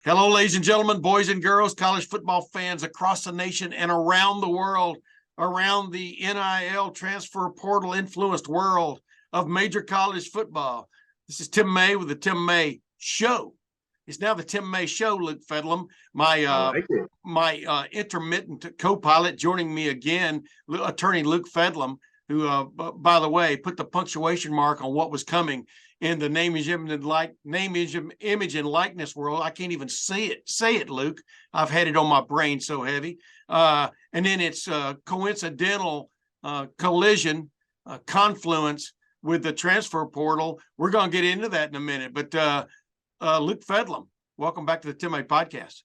Hello, ladies and gentlemen, boys and girls, college football fans across the nation and around the world, around the NIL transfer portal influenced world of major college football. This is Tim May with the Tim May Show. It's now the Tim May Show, Luke Fedlam, my intermittent co-pilot, joining me again, Attorney Luke Fedlam, who, by the way, put the punctuation mark on what was coming in the name, image, and likeness world. I can't even say it, Luke. I've had it on my brain so heavy. And then it's coincidental collision, confluence with the transfer portal. We're going to get into that in a minute. But Luke Fedlam, welcome back to the Tim A Podcast.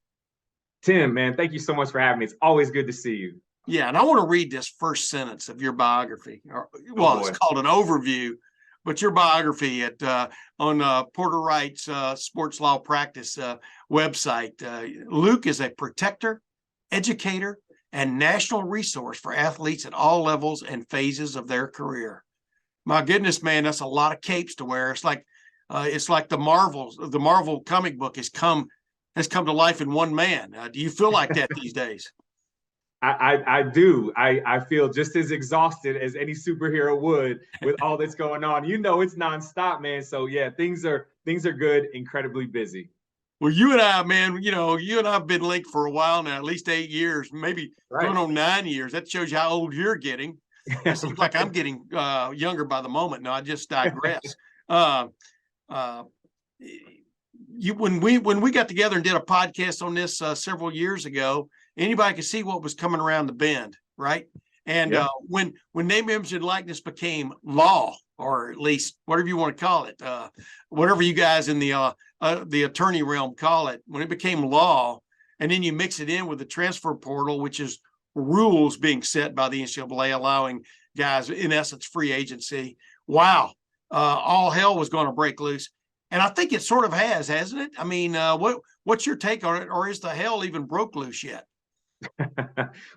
Tim, man, thank you so much for having me. It's always good to see you. Yeah, and I want to read this first sentence of your biography. It's called an overview. But your biography on Porter Wright's sports law practice website, Luke is a protector, educator, and national resource for athletes at all levels and phases of their career. My goodness, man, that's a lot of capes to wear. It's like the Marvel comic book has come to life in one man. Do you feel like that these days? I do. I feel just as exhausted as any superhero would with all that's going on. You know, it's nonstop, man. So yeah, things are good, incredibly busy. Well, you and I, man, you and I have been linked for a while now, at least 8 years, maybe going on 9 years. That shows you how old you're getting. It seems like I'm getting younger by the moment. No, I just digress. When we got together and did a podcast on this several years ago, anybody could see what was coming around the bend, right? And when name, image, and likeness became law, or at least whatever you want to call it, whatever you guys in the attorney realm call it, when it became law, and then you mix it in with the transfer portal, which is rules being set by the NCAA allowing guys, in essence, free agency. Wow, all hell was going to break loose. And I think it sort of has, hasn't it? I mean, what's your take on it, or is the hell even broke loose yet?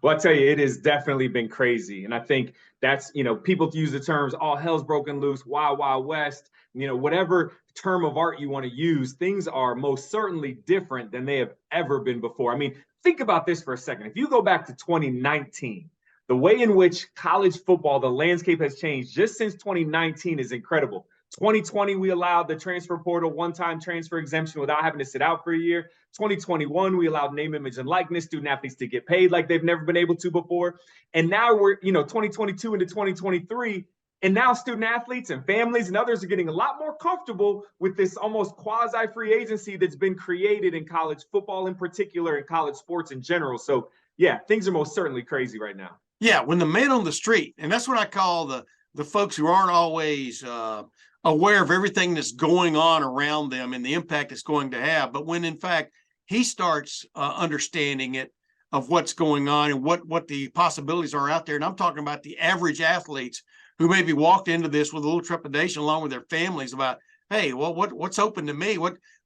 Well, I tell you, it has definitely been crazy. And I think that's, people use the terms, all hell's broken loose, wild, wild west, whatever term of art you want to use, things are most certainly different than they have ever been before. I mean, think about this for a second. If you go back to 2019, the way in which college football, the landscape has changed just since 2019 is incredible. 2020, we allowed the transfer portal one-time transfer exemption without having to sit out for a year. 2021, we allowed name, image, and likeness student athletes to get paid like they've never been able to before. And now we're, 2022 into 2023, and now student athletes and families and others are getting a lot more comfortable with this almost quasi-free agency that's been created in college football in particular and college sports in general. So, yeah, things are most certainly crazy right now. Yeah, when the man on the street, and that's what I call the folks who aren't always aware of everything that's going on around them and the impact it's going to have. But when, in fact, he starts understanding it, of what's going on and what the possibilities are out there. And I'm talking about the average athletes who maybe walked into this with a little trepidation along with their families about, hey, well, what's open to me?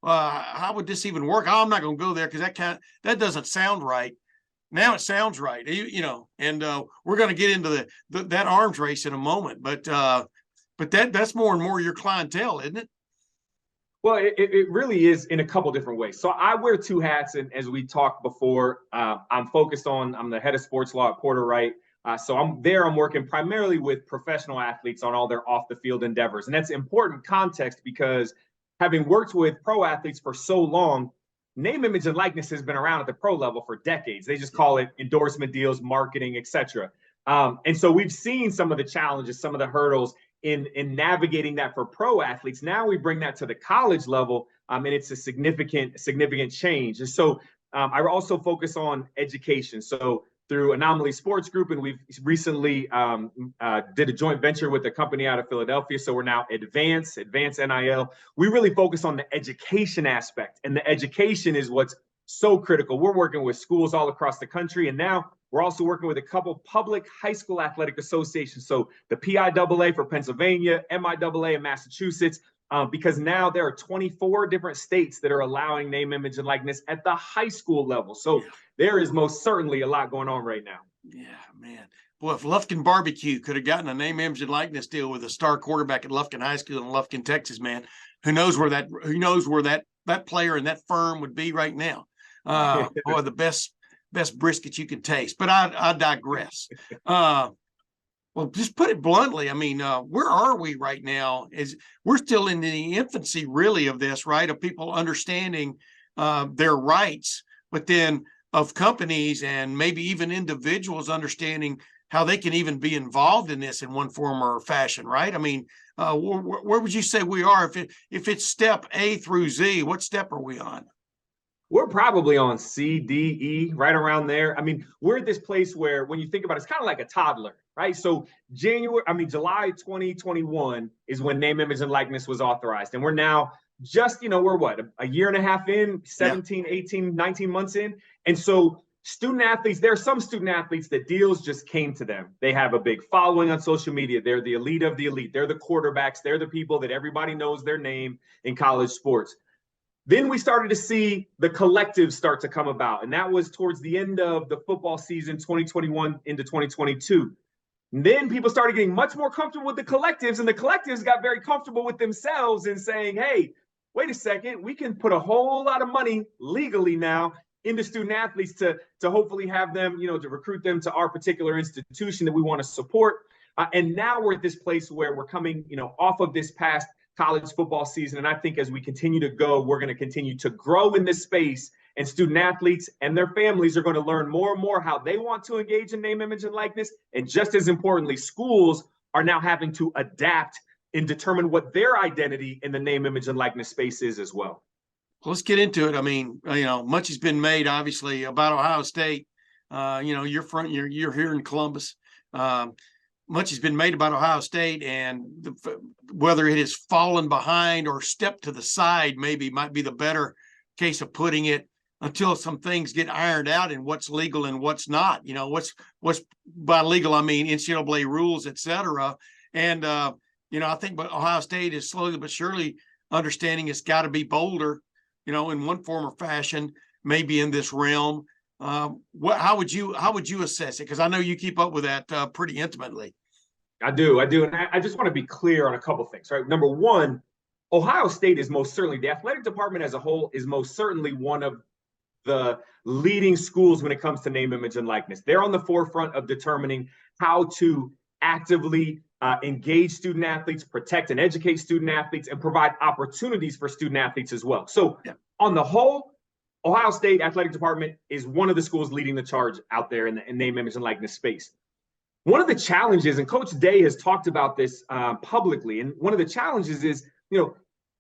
How would this even work? Oh, I'm not going to go there because that doesn't sound right. Now it sounds right, and we're going to get into that arms race in a moment. But that's more and more your clientele, isn't it? Well, it really is in a couple different ways. So I wear two hats, and as we talked before, I'm the head of sports law at Porter Wright. So I'm working primarily with professional athletes on all their off the field endeavors. And that's important context because having worked with pro athletes for so long, name, image, and likeness has been around at the pro level for decades. They just call it endorsement deals, marketing, et cetera. And so we've seen some of the challenges, some of the hurdles in navigating that for pro athletes. Now we bring that to the college level, and it's a significant change. And so I also focus on education. So through Anomaly Sports Group, and we've recently did a joint venture with a company out of Philadelphia. So we're now Advance NIL. We really focus on the education aspect, and the education is what's so critical. We're working with schools all across the country, and now we're also working with a couple public high school athletic associations. So the PIAA for Pennsylvania, MIAA in Massachusetts, because now there are 24 different states that are allowing name, image, and likeness at the high school level. So there is most certainly a lot going on right now. Yeah, man. Boy, if Lufkin Barbecue could have gotten a name, image, and likeness deal with a star quarterback at Lufkin High School in Lufkin, Texas, man, who knows where that that player and that firm would be right now. Or the best brisket you can taste. But I digress. Well, just put it bluntly, I mean, where are we right now? We're still in the infancy, really, of this, right? Of people understanding their rights, but then of companies and maybe even individuals understanding how they can even be involved in this in one form or fashion, right? I mean, where would you say we are? If it's step A through Z, what step are we on? We're probably on C, D, E, right around there. I mean, we're at this place where when you think about it, it's kind of like a toddler, right? So July 2021 is when name, image, and likeness was authorized. And we're now just, we're what, a year and a half in, 17, 18, 19 months in. And so student athletes, there are some student athletes that deals just came to them. They have a big following on social media. They're the elite of the elite. They're the quarterbacks. They're the people that everybody knows their name in college sports. Then we started to see the collectives start to come about. And that was towards the end of the football season, 2021 into 2022. And then people started getting much more comfortable with the collectives, and the collectives got very comfortable with themselves and saying, hey, wait a second, we can put a whole lot of money legally now into student athletes to hopefully have them, to recruit them to our particular institution that we want to support. And now we're at this place where we're coming, off of this past college football season. And I think as we continue to go, we're going to continue to grow in this space, and student athletes and their families are going to learn more and more how they want to engage in name, image, and likeness. And just as importantly, schools are now having to adapt and determine what their identity in the name, image, and likeness space is as well. Let's get into it. I mean, much has been made, obviously, about Ohio State. You're here in Columbus. Much has been made about Ohio State, and whether it has fallen behind or stepped to the side, might be the better case of putting it, until some things get ironed out in what's legal and what's not. What's by legal, I mean NCAA rules, et cetera. And I think Ohio State is slowly but surely understanding it's got to be bolder, in one form or fashion, maybe in this realm. How would you assess it? Because I know you keep up with that pretty intimately. I do. And I just want to be clear on a couple things, right? Number one, Ohio State is most certainly, the athletic department as a whole is most certainly one of the leading schools when it comes to name, image, and likeness. They're on the forefront of determining how to actively engage student athletes, protect and educate student athletes, and provide opportunities for student athletes as well. So on the whole, Ohio State Athletic Department is one of the schools leading the charge out there in the name, image, and likeness space. One of the challenges, and Coach Day has talked about this publicly, and one of the challenges is,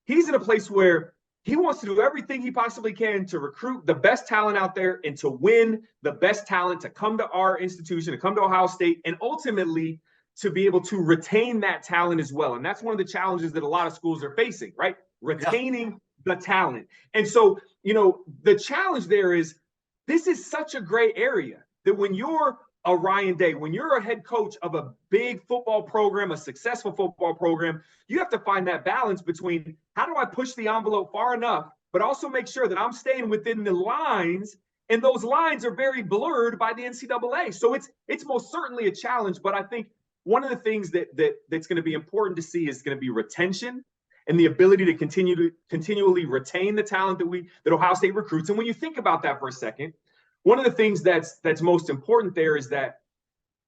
he's in a place where he wants to do everything he possibly can to recruit the best talent out there and to win the best talent to come to our institution, to come to Ohio State, and ultimately to be able to retain that talent as well. And that's one of the challenges that a lot of schools are facing, right? Retaining the talent. And so, the challenge there is, this is such a gray area that when you're a Ryan Day, when you're a head coach of a big football program, a successful football program, you have to find that balance between how do I push the envelope far enough, but also make sure that I'm staying within the lines, and those lines are very blurred by the NCAA. So it's most certainly a challenge, but I think one of the things that's going to be important to see is going to be retention and the ability to continually retain the talent that Ohio State recruits. And when you think about that for a second, one of the things that's most important there is that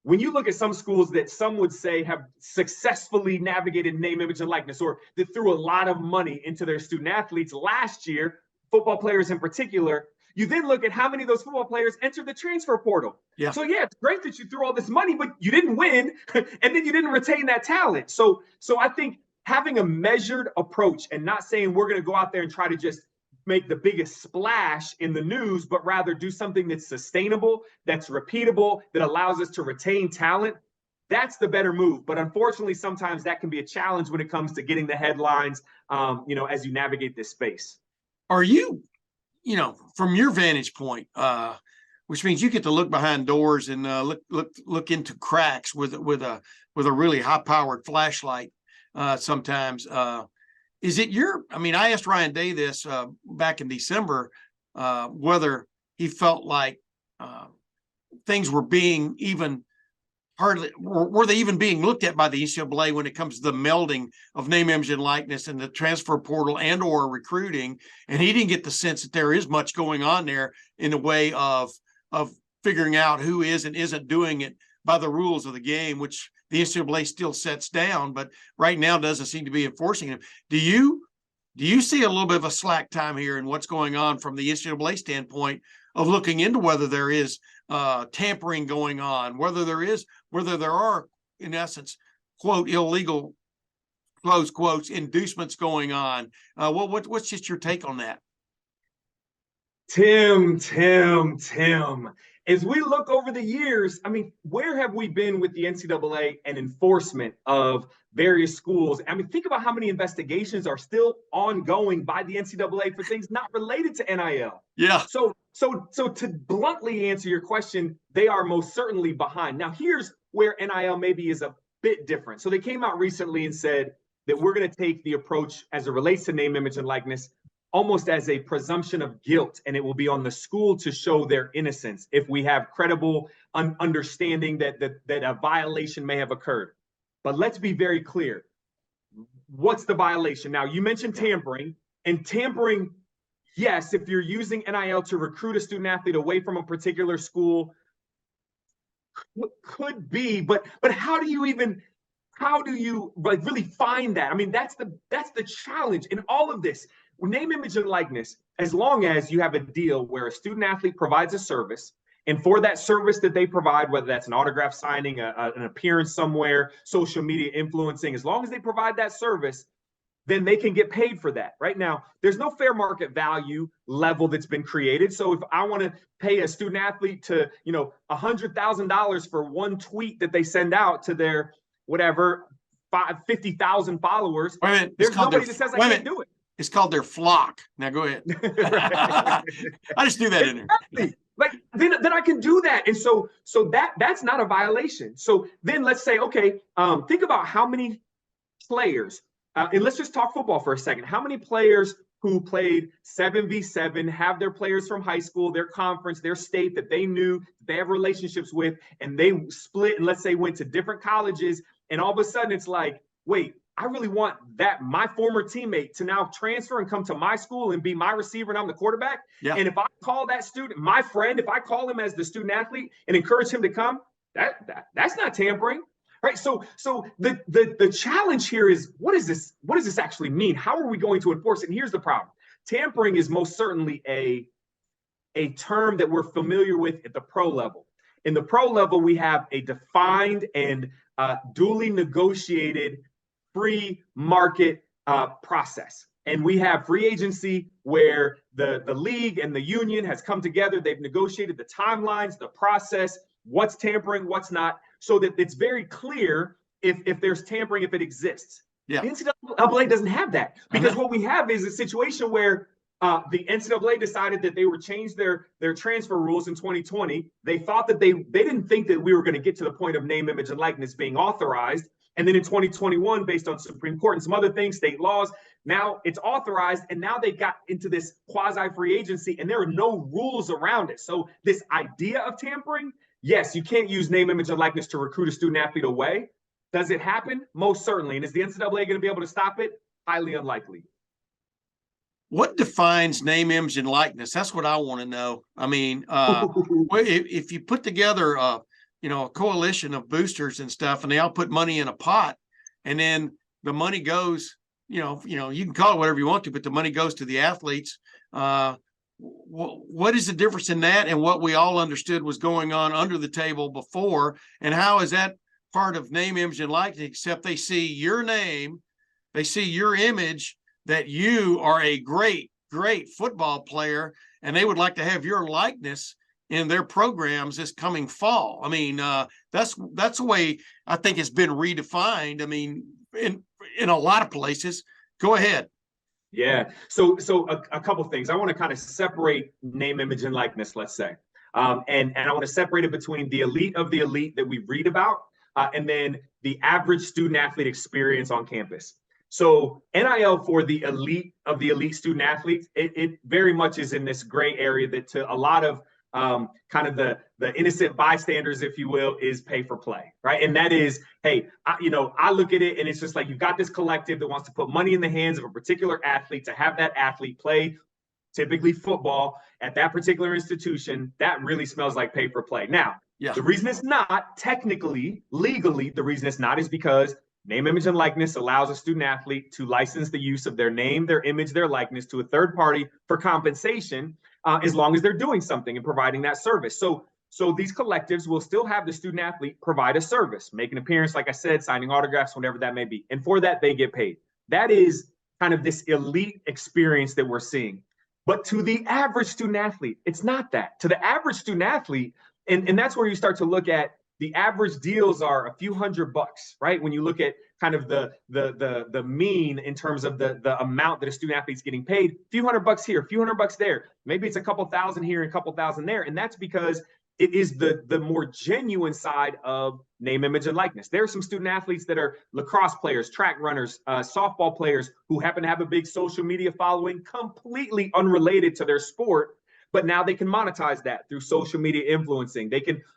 when you look at some schools that some would say have successfully navigated name, image, and likeness, or that threw a lot of money into their student athletes last year, football players in particular, you then look at how many of those football players entered the transfer portal. Yeah. So it's great that you threw all this money, but you didn't win, and then you didn't retain that talent. So I think having a measured approach and not saying we're going to go out there and try to just make the biggest splash in the news, but rather do something that's sustainable, that's repeatable, that allows us to retain talent, that's the better move. But unfortunately, sometimes that can be a challenge when it comes to getting the headlines, as you navigate this space. Are you, from your vantage point, which means you get to look behind doors and look into cracks with a really high-powered flashlight sometimes, is it I asked Ryan Day this back in December, whether he felt like things were being even hardly were they even being looked at by the NCAA when it comes to the melding of name, image, and likeness and the transfer portal and or recruiting. And he didn't get the sense that there is much going on there in the way of figuring out who is and isn't doing it by the rules of the game, which the NCAA still sets down, but right now doesn't seem to be enforcing them. Do you see a little bit of a slack time here in what's going on from the NCAA standpoint of looking into whether there is tampering going on, whether there are, in essence, quote, illegal, close quotes, inducements going on? What's just your take on that? Tim. As we look over the years, I mean, where have we been with the NCAA and enforcement of various schools? I mean, think about how many investigations are still ongoing by the NCAA for things not related to NIL. Yeah. So to bluntly answer your question, they are most certainly behind. Now, here's where NIL maybe is a bit different. So they came out recently and said that we're going to take the approach as it relates to name, image, and likeness almost as a presumption of guilt, and it will be on the school to show their innocence if we have credible understanding that a violation may have occurred. But let's be very clear. What's the violation? Now, you mentioned tampering, and tampering, yes, if you're using NIL to recruit a student athlete away from a particular school, could be, but how do you like really find that? I mean, that's the challenge in all of this. Name, image, and likeness, as long as you have a deal where a student athlete provides a service, and for that service that they provide, whether that's an autograph signing, an appearance somewhere, social media influencing, as long as they provide that service, then they can get paid for that. Right now, there's no fair market value level that's been created. So if I want to pay a student athlete to, $100,000 for one tweet that they send out to their whatever 50,000 followers, there's nobody that says I can't do it. It's called their flock. Now go ahead. I just threw that in there. Exactly. Like then I can do that. And so that's not a violation. So then let's say, okay, think about how many players, and let's just talk football for a second. How many players who played 7v7 have their players from high school, their conference, their state that they knew they have relationships with, and they split and let's say went to different colleges, and all of a sudden it's like, wait, I really want my former teammate to now transfer and come to my school and be my receiver and I'm the quarterback. Yeah. And if I call that student, my friend, if I call him as the student athlete and encourage him to come, that's not tampering, right? So the challenge here is, what does this actually mean? How are we going to enforce it? And here's the problem. Tampering is most certainly a term that we're familiar with at the pro level. In the pro level, we have a defined and duly negotiated free market process. And we have free agency where the league and the union has come together. They've negotiated the timelines, the process, what's tampering, what's not, so that it's very clear if there's tampering, if it exists. Yeah. The NCAA doesn't have that, because what we have is a situation where the NCAA decided that they would change their transfer rules in 2020. They thought that they didn't think that we were going to get to the point of name, image, and likeness being authorized. And then in 2021, based on Supreme Court and some other things, state laws, now it's authorized. And now they got into this quasi-free agency and there are no rules around it. So this idea of tampering, yes, you can't use name, image, and likeness to recruit a student athlete away. Does it happen? Most certainly. And is the NCAA going to be able to stop it? Highly unlikely. What defines name, image, and likeness? That's what I want to know. I mean, if you put together a coalition of boosters and stuff, and they all put money in a pot, and then the money goes, you can call it whatever you want to, but the money goes to the athletes. What is the difference in that and what we all understood was going on under the table before? And how is that part of name, image, and likeness, except they see your name, they see your image, that you are a great, great football player, and they would like to have your likeness in their programs this coming fall. I mean, that's the way I think it's been redefined. I mean, in a lot of places. Go ahead. Yeah. So a couple things. I want to kind of separate name, image, and likeness, let's say. And I want to separate it between the elite of the elite that we read about, and then the average student athlete experience on campus. So NIL for the elite of the elite student athletes, it very much is in this gray area that to a lot of kind of the innocent bystanders, if you will, is pay for play, right? And that is, hey, I look at it and it's just like you've got this collective that wants to put money in the hands of a particular athlete to have that athlete play typically football at that particular institution. That really smells like pay for play. Now, the reason it's not technically, legally, the reason it's not is because name, image, and likeness allows a student athlete to license the use of their name, their image, their likeness to a third party for compensation, as long as they're doing something and providing that service. So these collectives will still have the student athlete provide a service, make an appearance, like I said, signing autographs, whatever that may be. And for that, they get paid. That is kind of this elite experience that we're seeing. But to the average student athlete, it's not that. To the average student athlete, and that's where you start to look at the average deals are a few $100, right? When you look at kind of the mean in terms of the amount that a student athlete's getting paid, a few $100 here, a few $100 there. Maybe it's a couple thousand here and a couple thousand there. And that's because it is the more genuine side of name, image, and likeness. There are some student athletes that are lacrosse players, track runners, softball players who happen to have a big social media following completely unrelated to their sport, but now they can monetize that through social media influencing.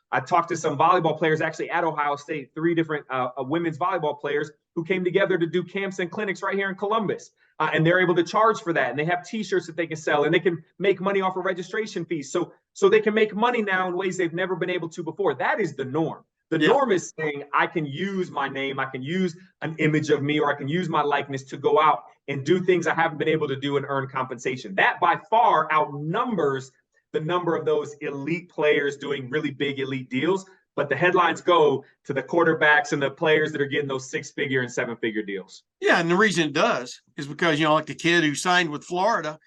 I talked to some volleyball players actually at Ohio State, 3 different women's volleyball players who came together to do camps and clinics right here in Columbus. And they're able to charge for that. And they have t-shirts that they can sell, and they can make money off of registration fees. So they can make money now in ways they've never been able to before. That is the norm. The norm is saying I can use my name, I can use an image of me, or I can use my likeness to go out and do things I haven't been able to do and earn compensation. That by far outnumbers the number of those elite players doing really big elite deals. But the headlines go to the quarterbacks and the players that are getting those 6-figure and 7-figure deals. Yeah, and the reason it does is because, like the kid who signed with Florida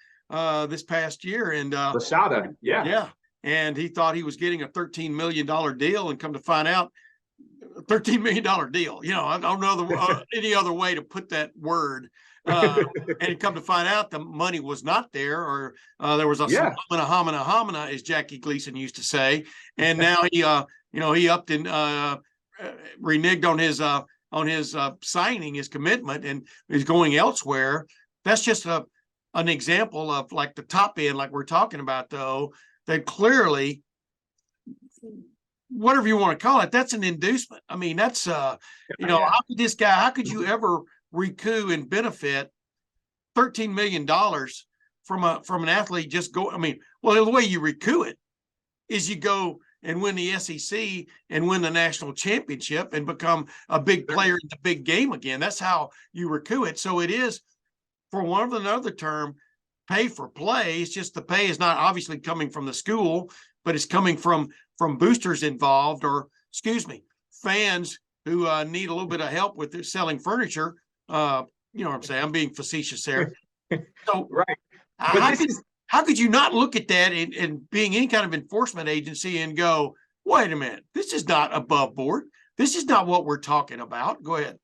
this past year. And Rashada, yeah. And he thought he was getting a $13 million deal, and come to find out, a $13 million deal. I don't know any other way to put that word. And come to find out the money was not there, or there was a homina, as Jackie Gleason used to say. And now he upped and reneged on his signing, his commitment, and is going elsewhere. That's just an example of like the top end, like we're talking about, though, that clearly, whatever you want to call it, that's an inducement. I mean, that's how could you ever recoup and benefit $13 million from an athlete just go? I mean, well, the way you recoup it is you go and win the SEC and win the national championship and become a big player in the big game again. That's how you recoup it. So it is, for one of another term, pay for play. It's just the pay is not obviously coming from the school, but it's coming from boosters involved, or fans who need a little bit of help with selling furniture. You know what I'm saying? I'm being facetious there. So right. How could you not look at that and being any kind of enforcement agency and go, wait a minute, this is not above board. This is not what we're talking about. Go ahead.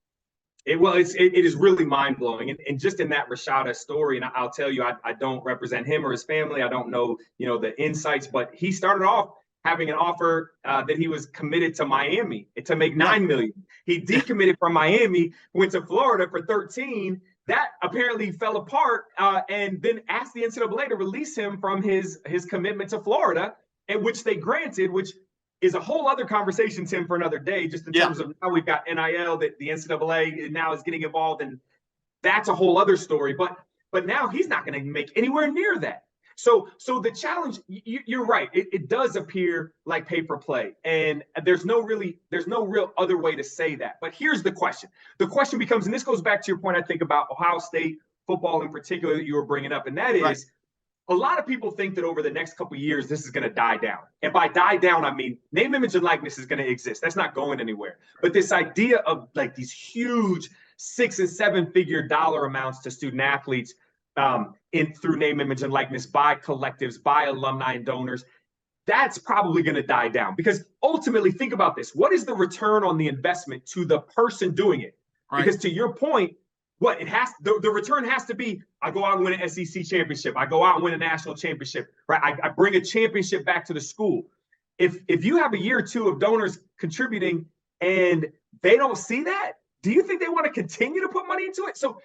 It is really mind blowing. And just in that Rashada story, and I'll tell you, I don't represent him or his family. I don't know, the insights, but he started off having an offer that he was committed to Miami to make $9 million. He decommitted from Miami, went to Florida for 13. That apparently fell apart, and then asked the NCAA to release him from his commitment to Florida, and which they granted, which is a whole other conversation, Tim, for another day, just in terms of how we've got NIL, that the NCAA now is getting involved, and that's a whole other story. But now he's not going to make anywhere near that. So the challenge, you're right. It does appear like pay for play, and there's no real other way to say that. But here's the question. The question becomes, and this goes back to your point, I think, about Ohio State football in particular that you were bringing up, and that is, right, a lot of people think that over the next couple of years, this is going to die down. And by die down, I mean name, image, and likeness is going to exist. That's not going anywhere. But this idea of like these huge 6- and 7-figure dollar amounts to student athletes through name, image, and likeness by collectives, by alumni and donors, that's probably going to die down. Because ultimately, think about this. What is the return on the investment to the person doing it? Right. Because to your point, the return has to be, I go out and win an SEC championship. I go out and win a national championship, right? I bring a championship back to the school. If you have a year or two of donors contributing and they don't see that, do you think they want to continue to put money into it? So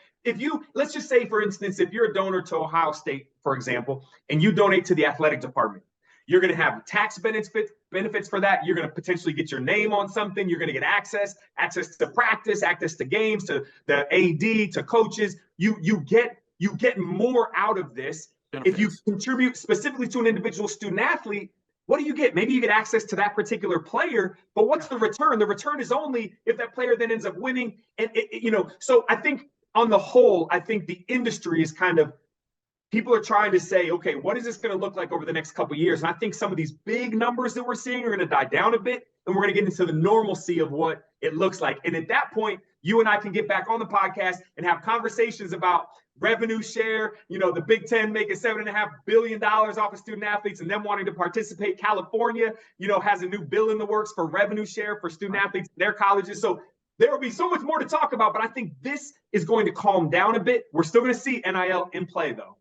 let's just say, for instance, if you're a donor to Ohio State, for example, and you donate to the athletic department, You're going to have tax benefits for that. You're going to potentially get your name on something. You're going to get access to practice, access to games, to the AD, to coaches. You get more out of this. Benefits. If you contribute specifically to an individual student athlete, what do you get? Maybe you get access to that particular player, but what's the return? The return is only if that player then ends up winning. And so I think on the whole, I think the industry is kind of, people are trying to say, okay, what is this going to look like over the next couple of years? And I think some of these big numbers that we're seeing are going to die down a bit, and we're going to get into the normalcy of what it looks like. And at that point, you and I can get back on the podcast and have conversations about revenue share, the Big Ten making $7.5 billion off of student athletes and them wanting to participate. California, has a new bill in the works for revenue share for student athletes in their colleges. So there will be so much more to talk about, but I think this is going to calm down a bit. We're still going to see NIL in play, though.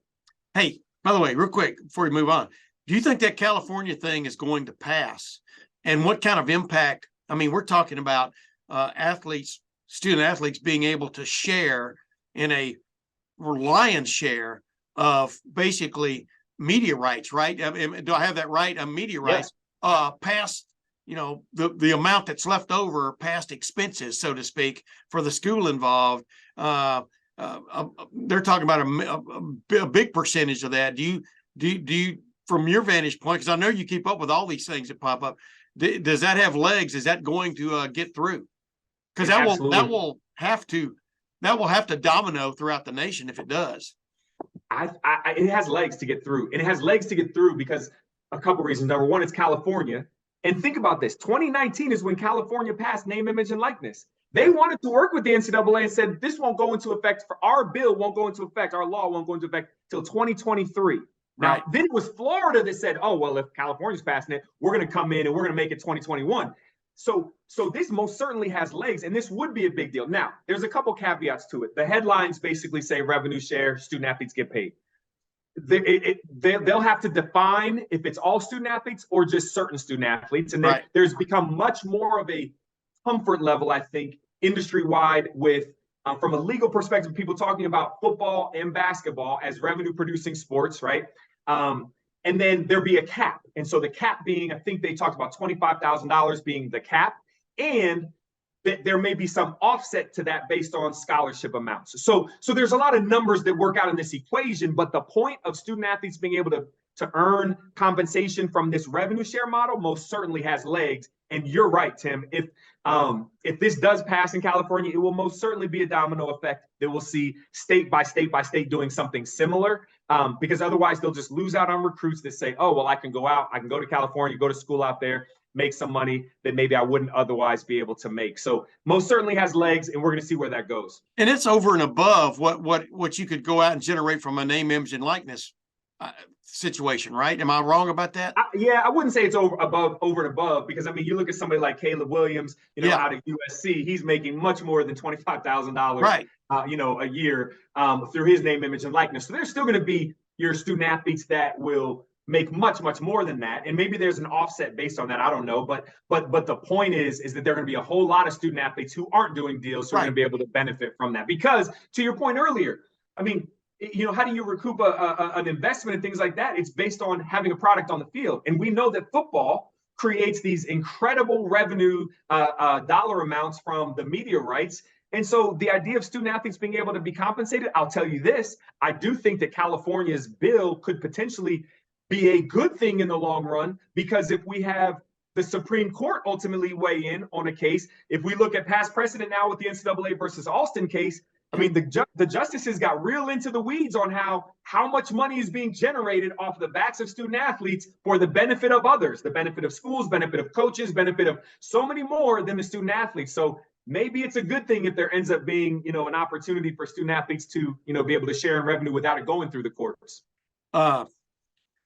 Hey, by the way, real quick before we move on, do you think that California thing is going to pass? And what kind of impact? I mean, we're talking about student athletes being able to share in a lion's share of basically media rights, right? Do I have that right? Media rights, past, the amount that's left over, past expenses, so to speak, for the school involved. They're talking about a big percentage of that. Do you, from your vantage point, because I know you keep up with all these things that pop up, does that have legs? Is that going to get through? Because that will have to domino throughout the nation if it does. It has legs to get through, and it has legs to get through because a couple reasons. Number one, it's California, and think about this: 2019 is when California passed name, image, and likeness. They wanted to work with the NCAA and said this won't go into effect. Our bill won't go into effect. Our law won't go into effect till 2023. Now, right. Then it was Florida that said, oh, well, if California's passing it, we're going to come in and we're going to make it 2021. So this most certainly has legs, and this would be a big deal. Now, there's a couple caveats to it. The headlines basically say revenue share, student athletes get paid. They'll have to define if it's all student athletes or just certain student athletes. And right. There's become much more of a comfort level, I think, industry-wide with, from a legal perspective, people talking about football and basketball as revenue-producing sports, right? And then there be a cap. And so the cap being, I think they talked about $25,000 being the cap, and there may be some offset to that based on scholarship amounts. So there's a lot of numbers that work out in this equation, but the point of student athletes being able to earn compensation from this revenue share model most certainly has legs. And you're right, Tim. If this does pass in California, it will most certainly be a domino effect that we'll see state by state doing something similar, because otherwise they'll just lose out on recruits that say, oh, well, I can go to California, go to school out there, make some money that maybe I wouldn't otherwise be able to make. So most certainly has legs, and we're going to see where that goes. And it's over and above what you could go out and generate from a name, image, and likeness situation, right? Am I wrong about that? I wouldn't say it's over and above, because I mean, you look at somebody like Caleb Williams, out of USC, he's making much more than $25,000, right? A year through his name, image, and likeness. So there's still going to be your student athletes that will make much, much more than that, and maybe there's an offset based on that. I don't know, but the point is that there are going to be a whole lot of student athletes who aren't doing deals, who are going to be able to benefit from that. Because to your point earlier, I mean, how do you recoup an investment and things like that? It's based on having a product on the field. And we know that football creates these incredible revenue dollar amounts from the media rights. And so the idea of student athletes being able to be compensated, I'll tell you this, I do think that California's bill could potentially be a good thing in the long run, because if we have the Supreme Court ultimately weigh in on a case, if we look at past precedent now with the NCAA versus Alston case, I mean, the justices got real into the weeds on how much money is being generated off the backs of student athletes for the benefit of others, the benefit of schools, benefit of coaches, benefit of so many more than the student athletes. So maybe it's a good thing if there ends up being, an opportunity for student athletes to, be able to share in revenue without it going through the courts.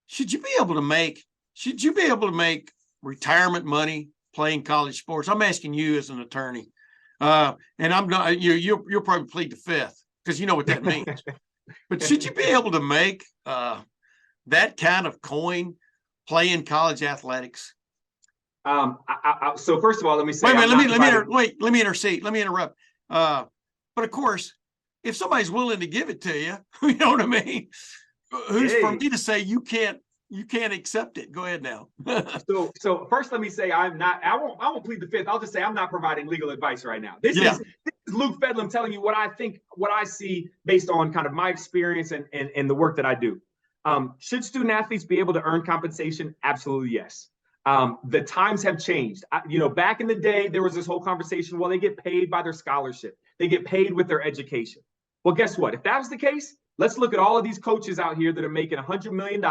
Should you be able to make retirement money playing college sports? I'm asking you as an attorney. And I'm not, you'll probably plead the fifth because you know what that means. But should you be able to make that kind of coin playing college athletics? So first of all, let me say, let me interrupt. But of course, if somebody's willing to give it to you, you know what I mean? For me to say you can't you can't accept it. Go ahead now. So first, let me say I won't plead the fifth. I'll just say I'm not providing legal advice right now. This is Luke Fedlam telling you what I think, what I see based on kind of my experience and the work that I do. Should student athletes be able to earn compensation? Absolutely yes. The times have changed. Back in the day, there was this whole conversation, well, they get paid by their scholarship. They get paid with their education. Well, guess what? If that was the case, let's look at all of these coaches out here that are making $100 million,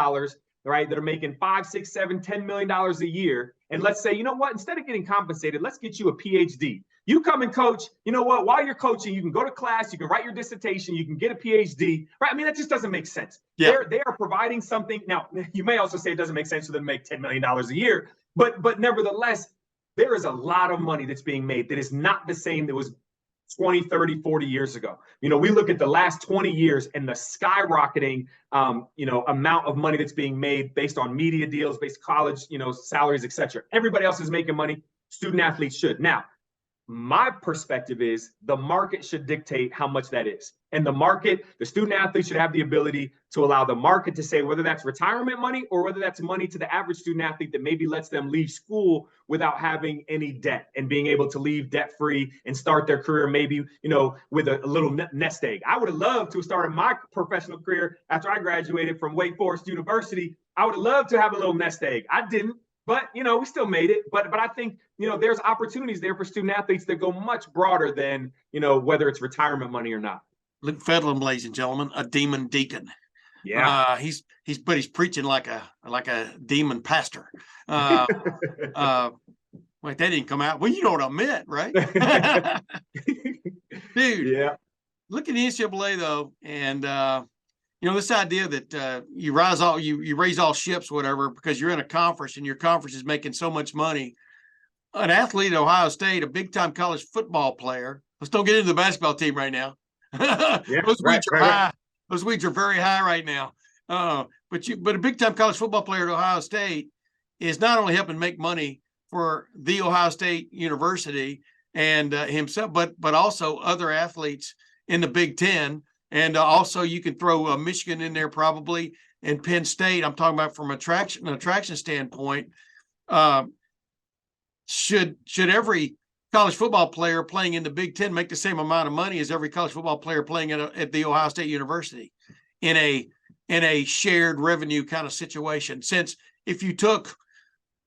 right? That are making $5, $6, $7, $10 million a year. And let's say, you know what? Instead of getting compensated, let's get you a PhD. You come and coach, you know what? While you're coaching, you can go to class, you can write your dissertation, you can get a PhD, right? I mean, that just doesn't make sense. Yeah. They are providing something. Now, you may also say it doesn't make sense for them to make $10 million a year, but nevertheless, there is a lot of money that's being made that is not the same that was 20, 30, 40 years ago. We look at the last 20 years and the skyrocketing, amount of money that's being made based on media deals, based college, salaries, et cetera. Everybody else is making money. Student athletes should. Now, my perspective is the market should dictate how much that is. And the student athlete should have the ability to allow the market to say whether that's retirement money or whether that's money to the average student athlete that maybe lets them leave school without having any debt and being able to leave debt free and start their career maybe, with a little nest egg. I would have loved to have started my professional career after I graduated from Wake Forest University. I would have loved to have a little nest egg. I didn't. But, we still made it. But I think, there's opportunities there for student athletes that go much broader than, whether it's retirement money or not. Luke Fedlam, ladies and gentlemen, a demon deacon. Yeah. He's preaching like a demon pastor. Wait, that didn't come out. Well, you know what I meant, right? Dude. Yeah. Look at the NCAA though, and this idea that you raise all ships, whatever, because you're in a conference and your conference is making so much money. An athlete at Ohio State, a big-time college football player. Let's don't get into the basketball team right now. Those weeds are high. Those weeds are very high right now. But a big-time college football player at Ohio State is not only helping make money for the Ohio State University and himself, but also other athletes in the Big Ten. And also you can throw Michigan in there probably, and Penn State. I'm talking about from an attraction standpoint. Should every college football player playing in the Big Ten make the same amount of money as every college football player playing at the Ohio State University in a shared revenue kind of situation? Since if you took,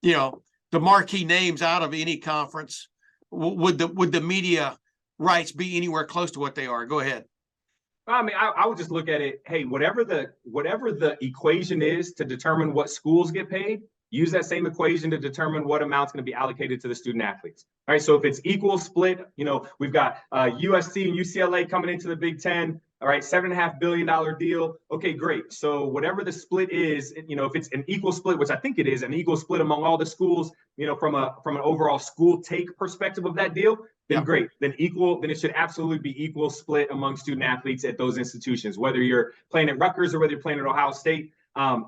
the marquee names out of any conference, would the media rights be anywhere close to what they are? Go ahead. I mean, I would just look at it. Hey, whatever the equation is to determine what schools get paid, use that same equation to determine what amount's going to be allocated to the student athletes. All right. So if it's equal split, we've got USC and UCLA coming into the Big Ten. All right, $7.5 billion deal. Okay, great. So whatever the split is, if it's an equal split, which I think it is, an equal split among all the schools, from an overall school take perspective of that deal, then great. Then it should absolutely be equal split among student athletes at those institutions. Whether you're playing at Rutgers or whether you're playing at Ohio State,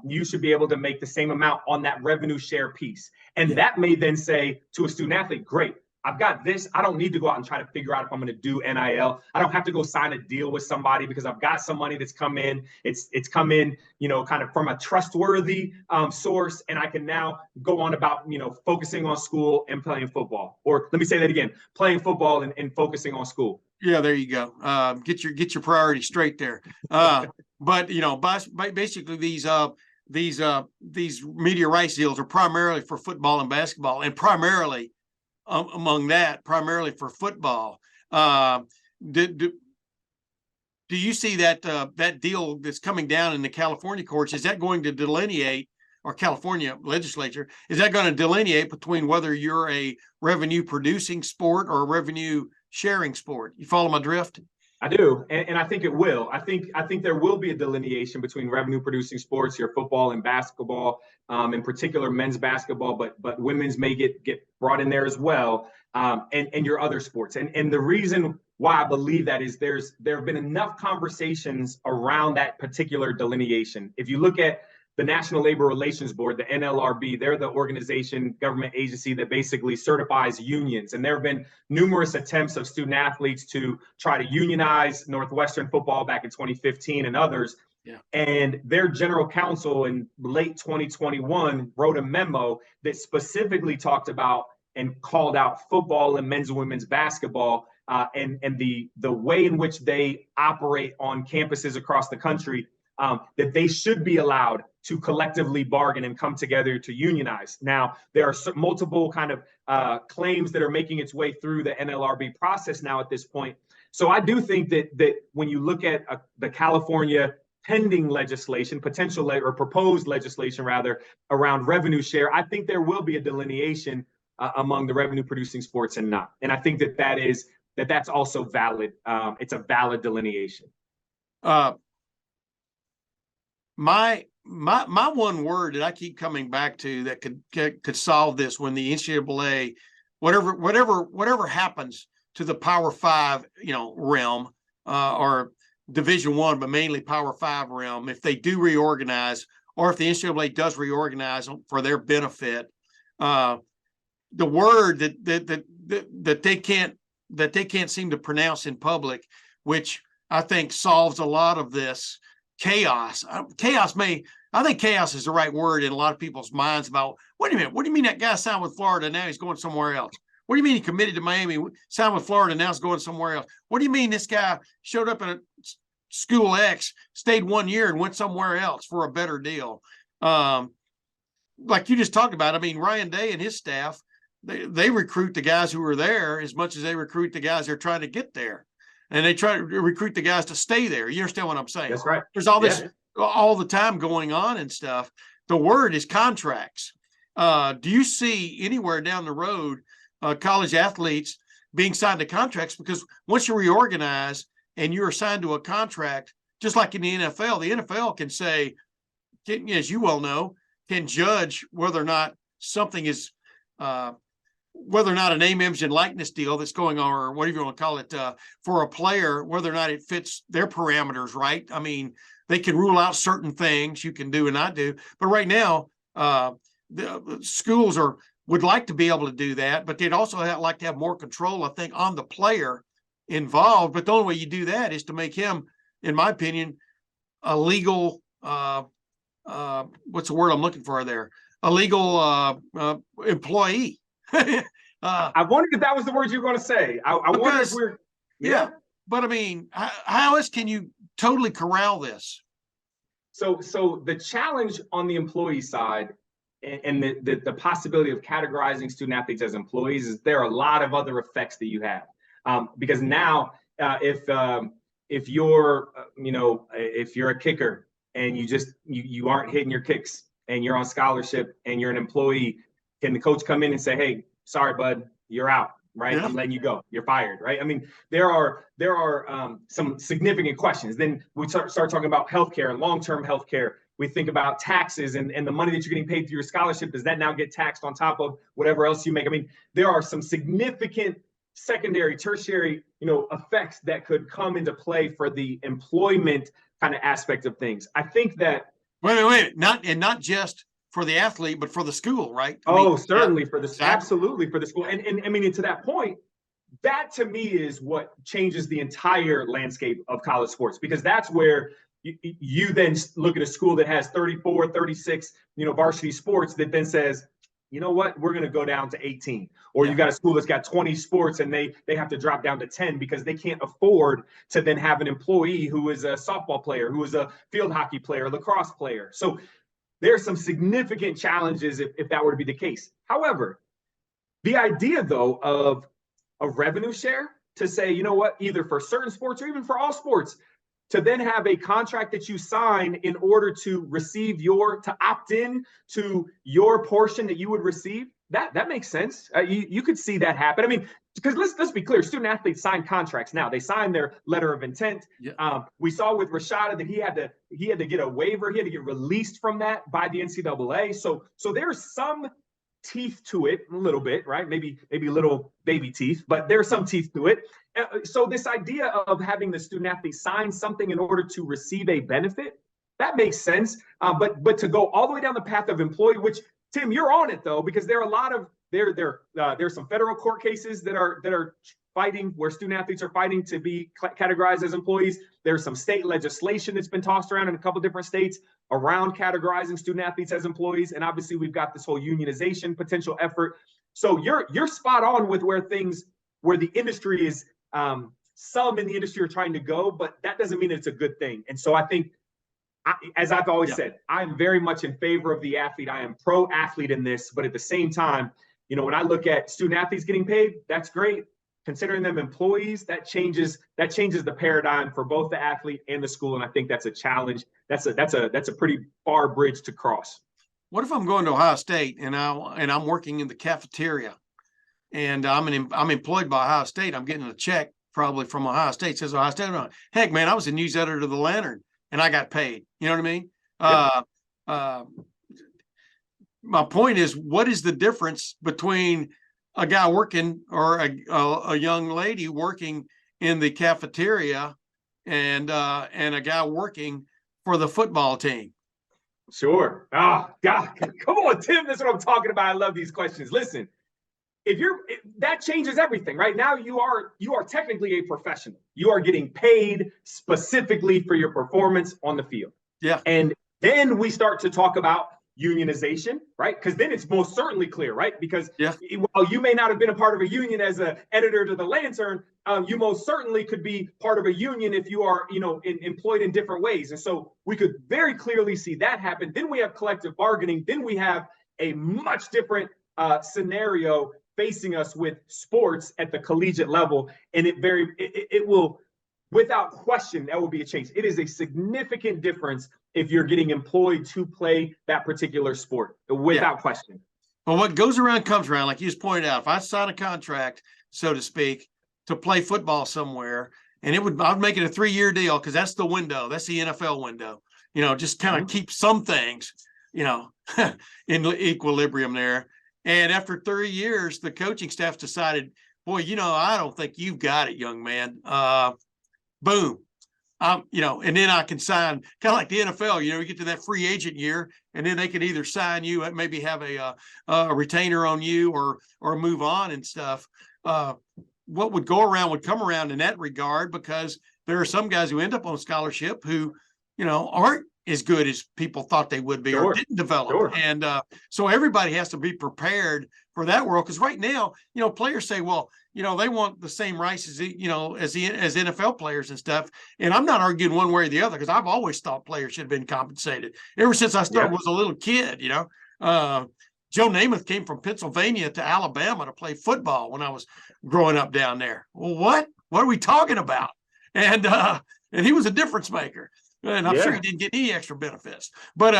you should be able to make the same amount on that revenue share piece. And that may then say to a student athlete, great, I've got this. I don't need to go out and try to figure out if I'm going to do NIL. I don't have to go sign a deal with somebody because I've got some money that's come in. It's come in, kind of from a trustworthy source. And I can now go on about, focusing on school and playing football. Or let me say that again, playing football and focusing on school. Yeah, there you go. Get your priorities straight there. But basically these media rights deals are primarily for football and basketball, and primarily for football. Do you see that deal that's coming down in the California courts? Is that going to delineate, or California legislature, is that going to delineate between whether you're a revenue producing sport or a revenue sharing sport? You follow my drift? I do, and I think it will. I think there will be a delineation between revenue-producing sports, your football and basketball, in particular men's basketball, but women's may get brought in there as well, and your other sports. And the reason why I believe that is there have been enough conversations around that particular delineation. If you look at the National Labor Relations Board, the NLRB, they're the organization, government agency that basically certifies unions. And there have been numerous attempts of student athletes to try to unionize Northwestern football back in 2015 and others. And their general counsel in late 2021 wrote a memo that specifically talked about and called out football and men's and women's basketball and the way in which they operate on campuses across the country, that they should be allowed to collectively bargain and come together to unionize. Now, there are multiple kind of claims that are making its way through the NLRB process now at this point. So I do think that when you look at the California pending legislation, potential or proposed legislation rather, around revenue share, I think there will be a delineation among the revenue producing sports and not. And I think that's also valid. It's a valid delineation. My one word that I keep coming back to that could solve this when the NCAA, whatever happens to the Power Five, realm, or Division I, but mainly Power Five realm, if they do reorganize, or if the NCAA does reorganize for their benefit, the word that they can't seem to pronounce in public, which I think solves a lot of this chaos. I think chaos is the right word in a lot of people's minds about, wait a minute, what do you mean that guy signed with Florida, now he's going somewhere else? What do you mean he committed to Miami, signed with Florida, now he's going somewhere else? What do you mean this guy showed up at school X, stayed 1 year and went somewhere else for a better deal? Like you just talked about, I mean, Ryan Day and his staff, they recruit the guys who are there as much as they recruit the guys they're trying to get there. And they try to recruit the guys to stay there. You understand what I'm saying? That's right. There's all this all the time going on and stuff. The word is contracts. Do you see anywhere down the road college athletes being signed to contracts? Because once you reorganize and you're assigned to a contract, just like in the NFL can say, as you well know, can judge whether or not something is whether or not a name, image, and likeness deal that's going on, or whatever you want to call it, for a player, whether or not it fits their parameters, right? I mean, they can rule out certain things you can do and not do. But right now, the schools would like to be able to do that, but they'd also like to have more control, I think, on the player involved. But the only way you do that is to make him, in my opinion, a legal, what's the word I'm looking for there? A legal employee. I wondered if that was the word you were going to say. I wonder if we're but I mean, how else can you totally corral this? So the challenge on the employee side and the possibility of categorizing student athletes as employees is there are a lot of other effects that you have, because now if you're if you're a kicker and you aren't hitting your kicks and you're on scholarship and you're an employee, can the coach come in and say, hey, sorry, bud, you're out, right? I'm letting you go. You're fired, right? I mean, there are some significant questions. Then we start talking about healthcare and long-term healthcare. We think about taxes and the money that you're getting paid through your scholarship. Does that now get taxed on top of whatever else you make? I mean, there are some significant secondary, tertiary, effects that could come into play for the employment kind of aspect of things. I think that wait, not just for the athlete, but for the school, right? Certainly for the absolutely for the school. And I mean, to that point, that to me is what changes the entire landscape of college sports, because that's where you then look at a school that has 34, 36, varsity sports that then says, you know what, we're going to go down to 18. Or you've got a school that's got 20 sports and they have to drop down to 10 because they can't afford to then have an employee who is a softball player, who is a field hockey player, lacrosse player. So there's some significant challenges if that were to be the case. However, the idea, though, of a revenue share to say, you know what, either for certain sports or even for all sports, to then have a contract that you sign in order to to opt in to your portion that you would receive, that makes sense. You could see that happen. I mean, because let's be clear, student athletes sign contracts now. They sign their letter of intent. Yeah. We saw with Rashada that he had to get a waiver. He had to get released from that by the NCAA. So there's some teeth to it, a little bit, right? Maybe little baby teeth, but there's some teeth to it. So this idea of having the student athlete sign something in order to receive a benefit, that makes sense. But to go all the way down the path of employee, which Tim, you're on it though, because there are a lot of There's some federal court cases that are fighting, where student athletes are fighting to be categorized as employees. There's some state legislation that's been tossed around in a couple different states around categorizing student athletes as employees. And obviously we've got this whole unionization potential effort. So you're spot on with where the industry is, some in the industry are trying to go, but that doesn't mean it's a good thing. And so I think, as I've always said, I'm very much in favor of the athlete. I am pro athlete in this, but at the same time, when I look at student athletes getting paid, that's great. Considering them employees, that changes the paradigm for both the athlete and the school. And I think that's a challenge. That's a pretty far bridge to cross. What if I'm going to Ohio State and I'm working in the cafeteria, and I'm employed by Ohio State? I'm getting a check probably from Ohio State. It says Ohio State. Heck, man, I was a news editor of the Lantern and I got paid. You know what I mean? My point is, what is the difference between a guy working or a young lady working in the cafeteria and a guy working for the football team? Sure. Oh, God, come on, Tim. That's what I'm talking about. I love these questions. Listen, that changes everything. Right now, you are technically a professional. You are getting paid specifically for your performance on the field. Yeah. And then we start to talk about unionization, right? Because then it's most certainly clear, right? Because while you may not have been a part of a union as an editor to the Lantern, you most certainly could be part of a union if you are, employed in different ways. And so we could very clearly see that happen. Then we have collective bargaining. Then we have a much different scenario facing us with sports at the collegiate level. And it will, without question, that will be a change. It is a significant difference if you're getting employed to play that particular sport, without question. Well, what goes around comes around, like you just pointed out. If I sign a contract, so to speak, to play football somewhere, and I'd make it a 3-year deal, because that's the window. That's the NFL window. Just kind of keep some things, in equilibrium there. And after 3 years, the coaching staff decided, boy, I don't think you've got it, young man. Boom. And then I can sign, kind of like the NFL, you get to that free agent year, and then they can either sign you, maybe have a retainer on you, or move on and stuff. What would go around would come around in that regard, because there are some guys who end up on scholarship who, aren't as good as people thought they would be, or didn't develop. Sure. And so everybody has to be prepared for that world. Because right now, players say, well, they want the same rights as NFL players and stuff. And I'm not arguing one way or the other, because I've always thought players should have been compensated ever since I was a little kid. Joe Namath came from Pennsylvania to Alabama to play football when I was growing up down there. Well, what are we talking about? And he was a difference maker. And I'm sure he didn't get any extra benefits. But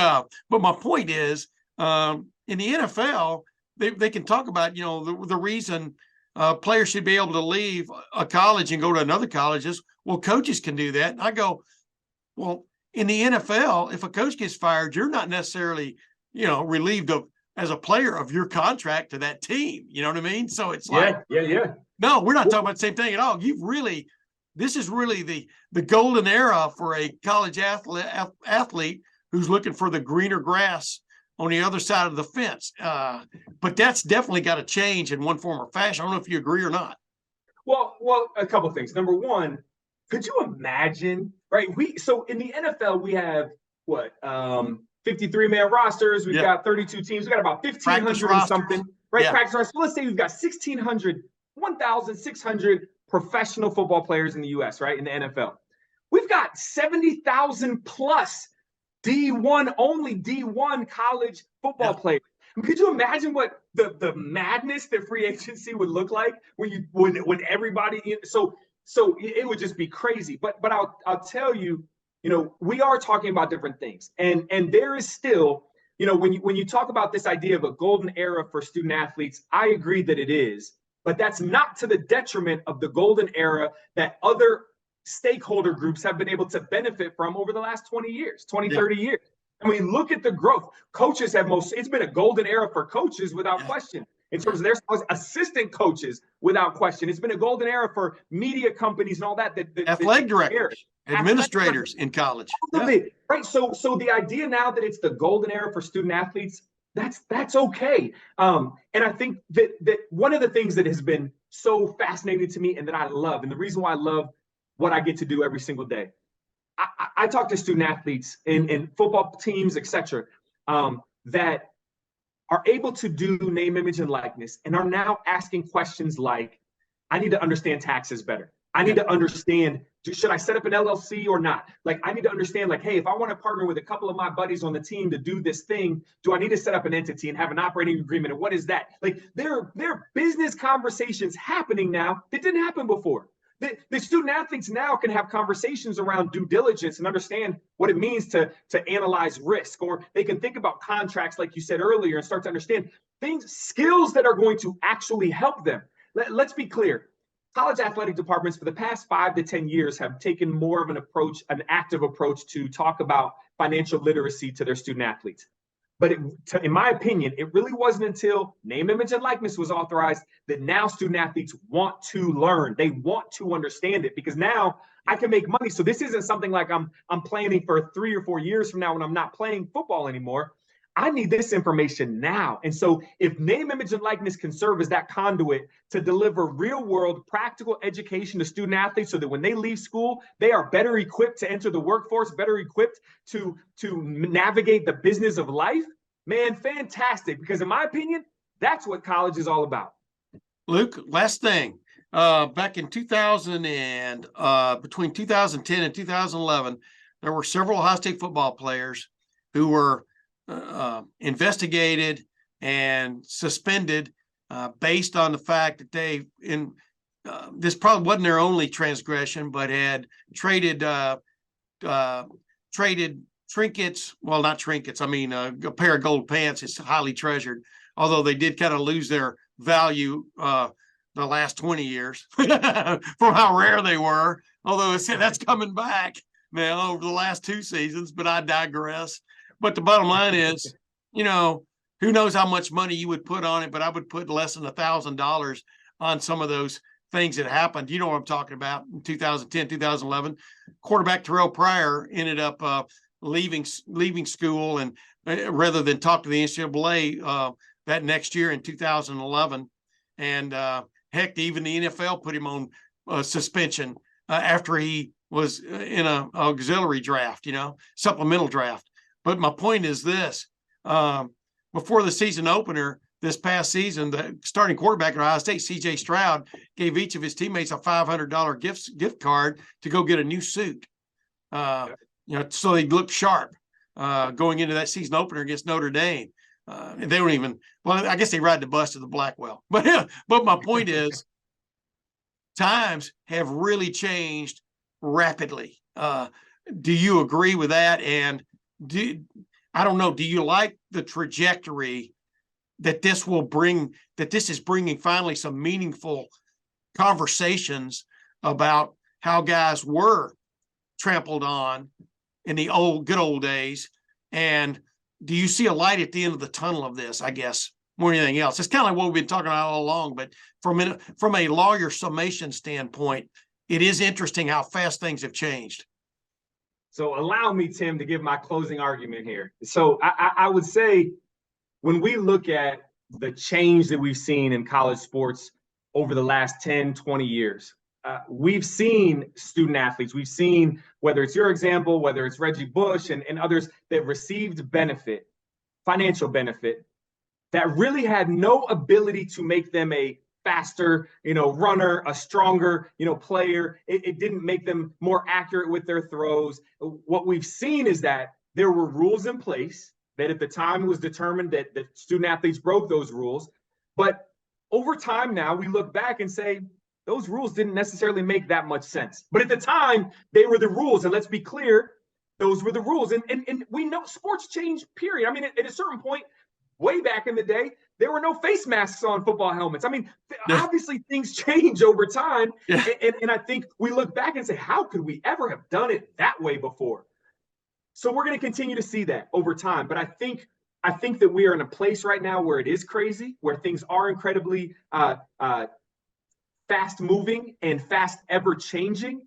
my point is, in the NFL, they can talk about, the reason players should be able to leave a college and go to another college is, well, coaches can do that. And I go, well, in the NFL, if a coach gets fired, you're not necessarily, relieved of, as a player, of your contract to that team. You know what I mean? So it's like, no, we're not talking about the same thing at all. This is really the golden era for a college athlete who's looking for the greener grass on the other side of the fence. But that's definitely got to change in one form or fashion. I don't know if you agree or not. Well, a couple of things. Number one, could you imagine, right? So in the NFL, we have 53-man rosters. We've got 32 teams. We've got about 1,500 and something, right? Practice rosters. So let's say we've got 1,600 professional football players in the U.S., right? In the NFL. We've got 70,000 plus only D1 college football players. I mean, could you imagine what the madness that free agency would look like when everybody, so it would just be crazy. But I'll tell you, we are talking about different things, and there is still, when you talk about this idea of a golden era for student athletes, I agree that it is. But that's not to the detriment of the golden era that other stakeholder groups have been able to benefit from over the last 20 years, 30 years. I mean, look at the growth. Coaches it's been a golden era for coaches without question. In terms of their assistant coaches, without question. It's been a golden era for media companies and all that. Athletic directors, administrators in college. Right. So the idea now that it's the golden era for student athletes, That's okay. And I think that one of the things that has been so fascinating to me and that I love, and the reason why I love what I get to do every single day, I talk to student athletes in football teams, etc., that are able to do name, image, and likeness and are now asking questions like, I need to understand taxes better. I need to understand, should I set up an LLC or not? Like, I need to understand, like, hey, if I want to partner with a couple of my buddies on the team to do this thing, do I need to set up an entity and have an operating agreement? And what is that? Like, there are business conversations happening now that didn't happen before. The student athletes now can have conversations around due diligence and understand what it means to analyze risk, or they can think about contracts, like you said earlier, and start to understand things, skills that are going to actually help them. Let's be clear. College athletic departments for the past 5 to 10 years have taken more of an approach, an active approach to talk about financial literacy to their student athletes. But in my opinion, it really wasn't until name, image, and likeness was authorized that now student athletes want to learn. They want to understand it, because now I can make money. So this isn't something like I'm planning for 3 or 4 years from now when I'm not playing football anymore. I need this information now. And so if name, image, and likeness can serve as that conduit to deliver real world practical education to student athletes so that when they leave school, they are better equipped to enter the workforce, better equipped to navigate the business of life, man, fantastic. Because in my opinion, that's what college is all about. Luke, last thing, back in 2000 and between 2010 and 2011, there were several Ohio State football players who were investigated and suspended based on the fact that they, this probably wasn't their only transgression, but had traded trinkets. Well, not trinkets. I mean, a pair of gold pants is highly treasured, although they did kind of lose their value the last 20 years from how rare they were. Although that's coming back now over the last 2 seasons, but I digress. But the bottom line is, who knows how much money you would put on it, but I would put less than $1,000 on some of those things that happened. You know what I'm talking about. In 2010, 2011, quarterback Terrell Pryor ended up leaving school, and rather than talk to the NCAA that next year in 2011. And heck, even the NFL put him on suspension after he was in an auxiliary draft, supplemental draft. But my point is this, before the season opener this past season, the starting quarterback at Ohio State, C.J. Stroud, gave each of his teammates a $500 gift card to go get a new suit, so they'd look sharp going into that season opener against Notre Dame. And they don't even, well, I guess they ride the bus to the Blackwell. But my point is, times have really changed rapidly. Do you agree with that? And I don't know, do you like the trajectory that this will bring, that this is bringing finally some meaningful conversations about how guys were trampled on in the good old days? And do you see a light at the end of the tunnel of this, I guess, more than anything else? It's kind of like what we've been talking about all along, but from a lawyer summation standpoint, it is interesting how fast things have changed. So allow me, Tim, to give my closing argument here. So I would say, when we look at the change that we've seen in college sports over the last 10, 20 years, we've seen student athletes, we've seen, whether it's your example, whether it's Reggie Bush and others that received benefit, financial benefit, that really had no ability to make them a faster, runner, a stronger, player. It didn't make them more accurate with their throws. What we've seen is that there were rules in place that at the time it was determined that the student athletes broke those rules. But over time now, we look back and say, those rules didn't necessarily make that much sense. But at the time, they were the rules. And let's be clear, those were the rules. And we know sports change, period. I mean, at a certain point, way back in the day, there were no face masks on football helmets. I mean, obviously things change over time. Yeah. And I think we look back and say, how could we ever have done it that way before? So we're going to continue to see that over time. But I think that we are in a place right now where it is crazy, where things are incredibly fast moving and fast ever changing.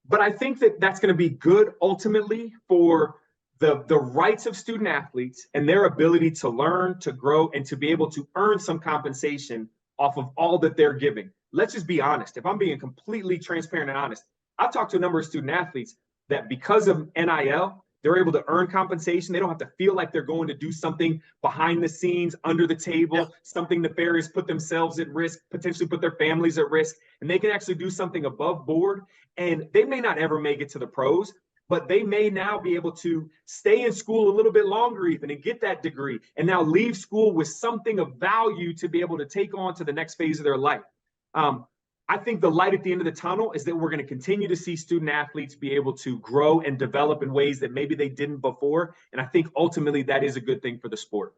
But I think that that's going to be good ultimately for the rights of student athletes and their ability to learn, to grow, and to be able to earn some compensation off of all that they're giving. Let's just be honest. If I'm being completely transparent and honest, I've talked to a number of student athletes that because of NIL, they're able to earn compensation. They don't have to feel like they're going to do something behind the scenes, under the table, something nefarious, put themselves at risk, potentially put their families at risk, and they can actually do something above board. And they may not ever make it to the pros, but they may now be able to stay in school a little bit longer even and get that degree and now leave school with something of value to be able to take on to the next phase of their life. I think the light at the end of the tunnel is that we're going to continue to see student athletes be able to grow and develop in ways that maybe they didn't before. And I think ultimately that is a good thing for the sport.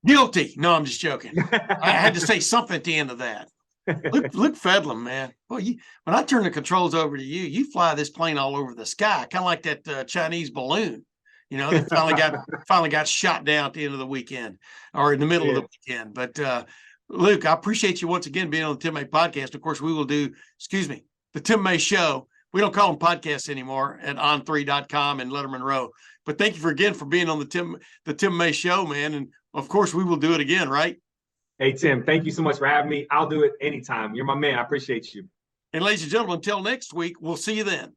Guilty. No, I'm just joking. I had to say something at the end of that. Luke Fedlam, man. Well, when I turn the controls over to you, you fly this plane all over the sky, kind of like that Chinese balloon, you know, that finally got shot down at the end of the weekend or in the middle of the weekend. But Luke, I appreciate you once again being on the Tim May podcast. Of course, we will do, the Tim May Show. We don't call them podcasts anymore at on3.com and Lettermen Row. But thank you for being on the Tim May Show, man. And of course, we will do it again, right? Hey, Tim, thank you so much for having me. I'll do it anytime. You're my man. I appreciate you. And ladies and gentlemen, until next week, we'll see you then.